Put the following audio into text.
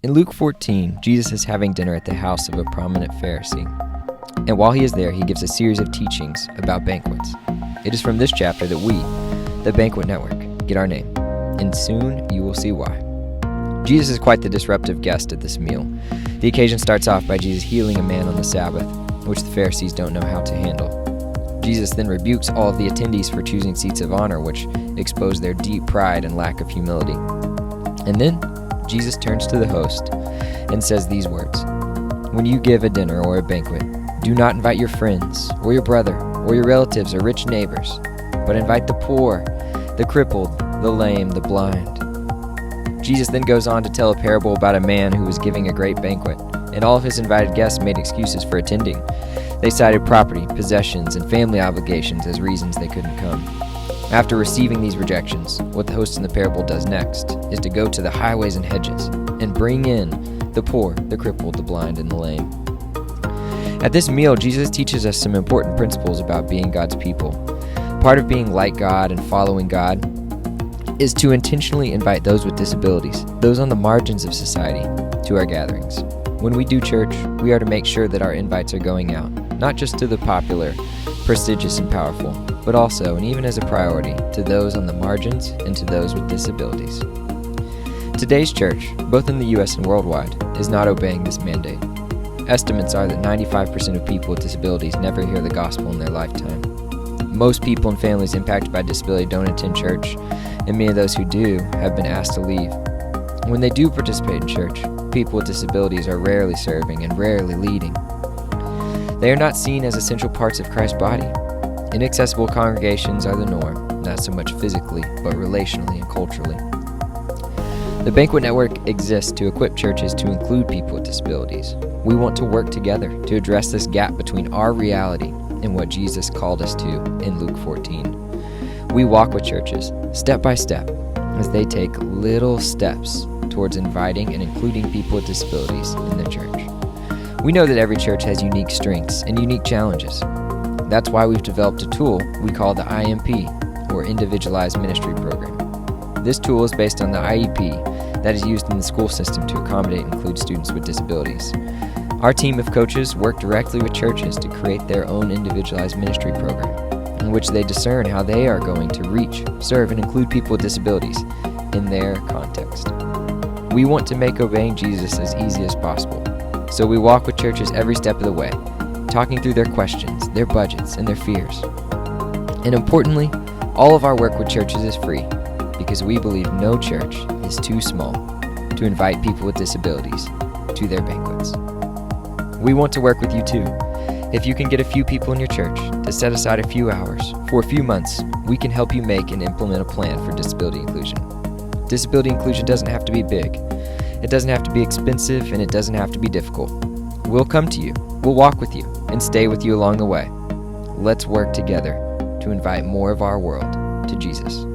In Luke 14, Jesus is having dinner at the house of a prominent Pharisee. And while he is there, he gives a series of teachings about banquets. It is from this chapter that we, the Banquet Network, get our name. And soon you will see why. Jesus is quite the disruptive guest at this meal. The occasion starts off by Jesus healing a man on the Sabbath, which the Pharisees don't know how to handle. Jesus then rebukes all of the attendees for choosing seats of honor, which expose their deep pride and lack of humility. And then Jesus turns to the host and says these words: "When you give a dinner or a banquet, do not invite your friends or your brother or your relatives or rich neighbors, but invite the poor, the crippled, the lame, the blind." Jesus then goes on to tell a parable about a man who was giving a great banquet, and all of his invited guests made excuses for attending. They cited property, possessions, and family obligations as reasons they couldn't come. After receiving these rejections, what the host in the parable does next is to go to the highways and hedges and bring in the poor, the crippled, the blind, and the lame. At this meal, Jesus teaches us some important principles about being God's people. Part of being like God and following God is to intentionally invite those with disabilities, those on the margins of society, to our gatherings. When we do church, we are to make sure that our invites are going out, not just to the popular, prestigious, and powerful, but also, and even as a priority, to those on the margins and to those with disabilities. Today's church, both in the U.S. and worldwide, is not obeying this mandate. Estimates are that 95% of people with disabilities never hear the gospel in their lifetime. Most people and families impacted by disability don't attend church, and many of those who do have been asked to leave. When they do participate in church, people with disabilities are rarely serving and rarely leading. They are not seen as essential parts of Christ's body. Inaccessible congregations are the norm, not so much physically, but relationally and culturally. The Banquet Network exists to equip churches to include people with disabilities. We want to work together to address this gap between our reality and what Jesus called us to in Luke 14. We walk with churches, step by step, as they take little steps towards inviting and including people with disabilities in their church. We know that every church has unique strengths and unique challenges. That's why we've developed a tool we call the IMP, or Individualized Ministry Program. This tool is based on the IEP that is used in the school system to accommodate and include students with disabilities. Our team of coaches work directly with churches to create their own individualized ministry program, in which they discern how they are going to reach, serve, and include people with disabilities in their context. We want to make obeying Jesus as easy as possible, so we walk with churches every step of the way, talking through their questions, their budgets, and their fears. And importantly, all of our work with churches is free, because we believe no church is too small to invite people with disabilities to their banquets. We want to work with you too. If you can get a few people in your church to set aside a few hours for a few months, we can help you make and implement a plan for disability inclusion. Disability inclusion doesn't have to be big. It doesn't have to be expensive, and it doesn't have to be difficult. We'll come to you, we'll walk with you, and stay with you along the way. Let's work together to invite more of our world to Jesus.